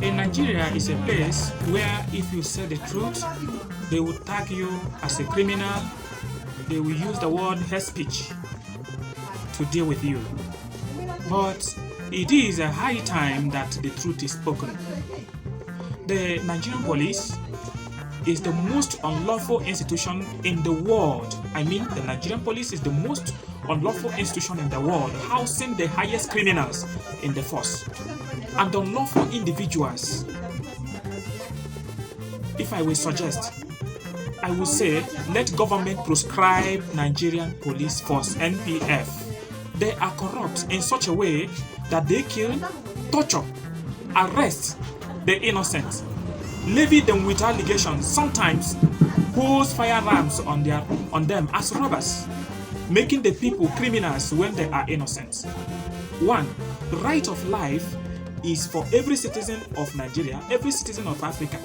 In Nigeria is a place where if you say the truth, they will tag you as a criminal. They will use the word hate speech to deal with you. But it is a high time that the truth is spoken. The Nigerian police is the most unlawful institution in the world. I mean, the Nigerian police is the most unlawful institution in the world, housing the highest criminals in the force and unlawful individuals. If I will suggest, I will say, let government proscribe Nigerian Police Force, NPF. They are corrupt in such a way that they kill, torture, arrest the innocent, levy them with allegations, sometimes pose firearms on them as robbers, making the people criminals when they are innocent. One, the right of life is for every citizen of Nigeria, every citizen of Africa.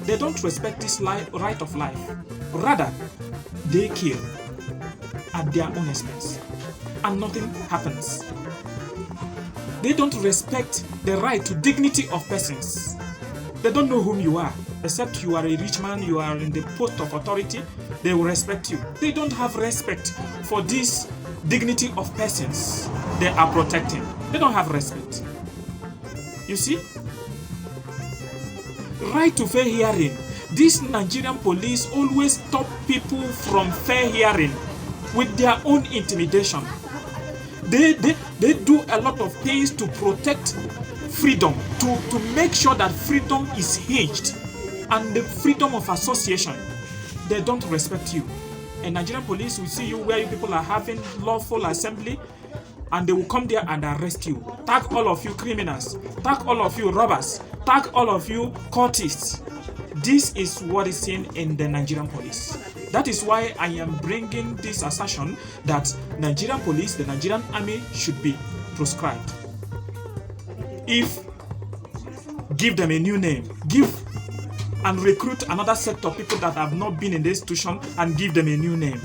They don't respect this right of life. Rather, they kill at their own expense, and nothing happens. They don't respect the right to dignity of persons. They don't know whom you are, except you are a rich man, you are in the post of authority, they will respect you. They don't have respect for this dignity of persons they are protecting. They don't have respect. You see? Right to fair hearing. This Nigerian police always stop people from fair hearing with their own intimidation. They do a lot of things to protect freedom, to make sure that freedom is hinged and the freedom of association. They don't respect you. And Nigerian police will see you where you people are having lawful assembly, and they will come there and arrest you. Tag all of you criminals, tag all of you robbers, tag all of you cultists. This is what is seen in the Nigerian police. That is why I am bringing this assertion that Nigerian police, the Nigerian army, should be proscribed. If give them a new name, give and recruit another set of people that have not been in the institution and give them a new name.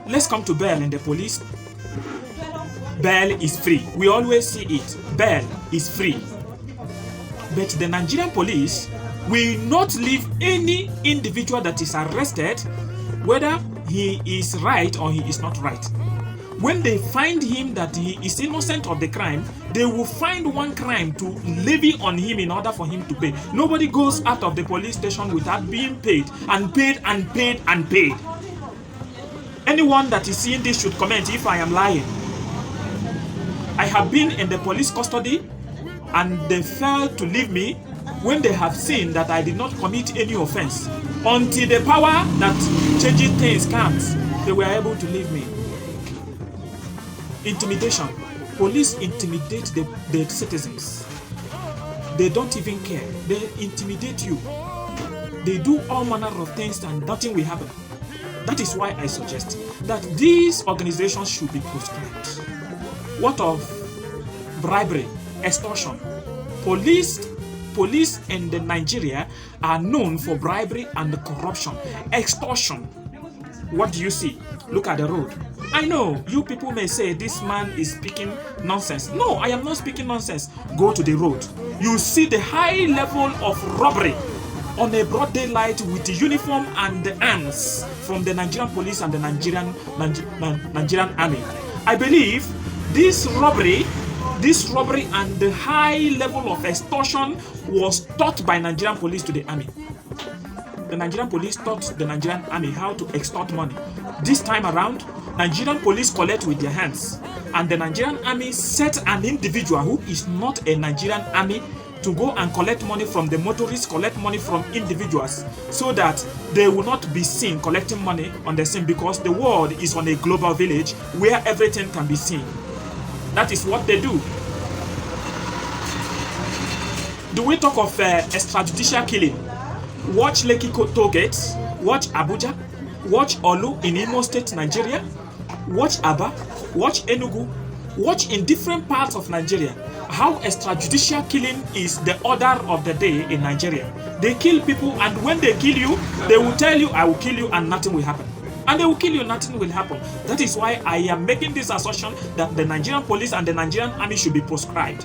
Let's come to bail in the police. Bail is free. We always see it. Bail is free. But the Nigerian police will not leave any individual that is arrested, whether he is right or he is not right. When they find him that he is innocent of the crime, they will find one crime to levy on him in order for him to pay. Nobody goes out of the police station without being paid and paid and paid and paid. Anyone that is seeing this should comment if I am lying. I have been in the police custody and they failed to leave me when they have seen that I did not commit any offense. Until the power that changes things comes, they were able to leave me. Intimidation. Police intimidate the citizens. They don't even care. They intimidate you. They do all manner of things and nothing will happen. That is why I suggest that these organizations should be proscribed. What of bribery, extortion? Police in Nigeria are known for bribery and corruption. Extortion. What do you see? Look at the road. I know you people may say this man is speaking nonsense. No, I am not speaking nonsense. Go to the road. You see the high level of robbery on a broad daylight with the uniform and the arms from the Nigerian police and the Nigerian army. I believe this robbery and the high level of extortion was taught by Nigerian police to the army. The Nigerian police taught the Nigerian army how to extort money. This time around, Nigerian police collect with their hands, and the Nigerian army set an individual who is not a Nigerian army to go and collect money from the motorists, collect money from individuals, so that they will not be seen collecting money on the scene, because the world is on a global village where everything can be seen. That is what they do. Do we talk of extrajudicial killing? Watch Lekki toll gates, watch Abuja, watch Olu in Imo State, Nigeria, watch Aba, watch Enugu, watch in different parts of Nigeria how extrajudicial killing is the order of the day in Nigeria. They kill people, and when they kill you, they will tell you, I will kill you and nothing will happen. And they will kill you, nothing will happen. That is why I am making this assertion that the Nigerian police and the Nigerian army should be proscribed.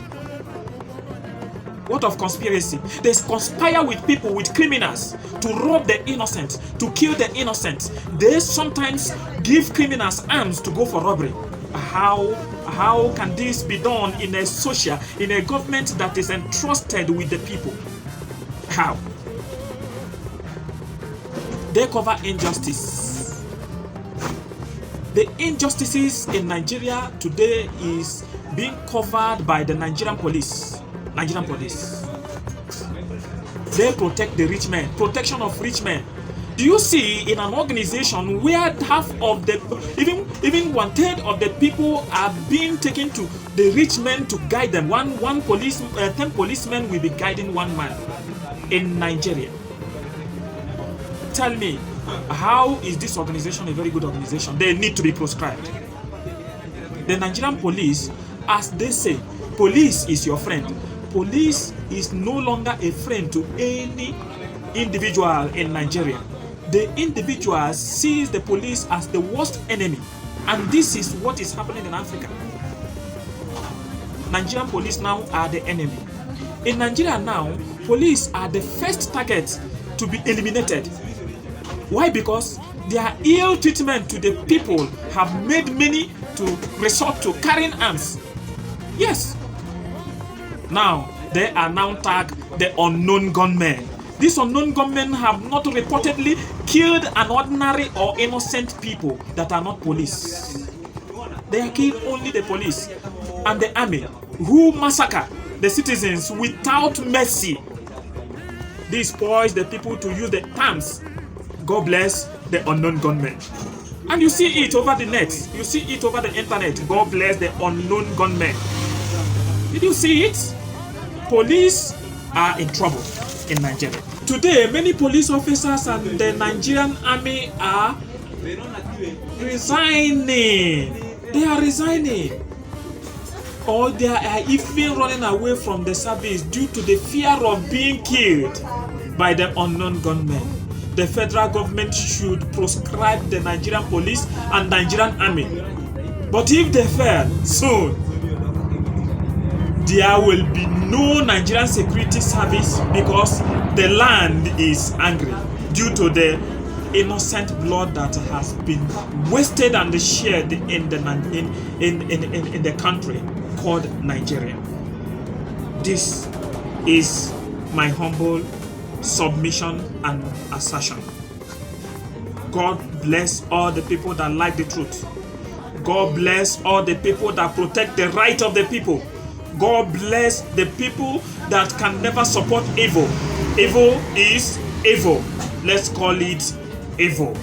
What of conspiracy? They conspire with people, with criminals, to rob the innocent, to kill the innocent. They sometimes give criminals arms to go for robbery. How can this be done in a government that is entrusted with the people? How? They cover injustice. The injustices in Nigeria today is being covered by the Nigerian police. They protect the rich men. Protection of rich men. Do you see in an organization where half of the, even 1/3 of the people are being taken to the rich men to guide them? 10 policemen will be guiding one man in Nigeria. Tell me, how is this organization a very good organization? They need to be proscribed. The Nigerian police, as they say, police is your friend. Police is no longer a friend to any individual in Nigeria. The individual sees the police as the worst enemy, and this is what is happening in Africa. Nigerian police now are the enemy. In Nigeria now, police are the first target to be eliminated. Why? Because their ill treatment to the people have made many to resort to carrying arms. Yes. Now, they are now tagged the unknown gunmen. These unknown gunmen have not reportedly killed an ordinary or innocent people that are not police. They have killed only the police and the army, who massacre the citizens without mercy. This spoils the people to use the terms, God bless the unknown gunmen. And you see it over the net. You see it over the internet. God bless the unknown gunmen. Did you see it? Police are in trouble in Nigeria. Today, many police officers and the Nigerian army are resigning. They are resigning. Or they are even running away from the service due to the fear of being killed by the unknown gunmen. The federal government should proscribe the Nigerian police and Nigerian army. But if they fail soon, there will be no Nigerian security service because the land is angry due to the innocent blood that has been wasted and shared in the country called Nigeria. This is my humble submission and assertion. God bless all the people that like the truth. God bless all the people that protect the right of the people. God bless the people that can never support evil. Evil is evil. Let's call it evil.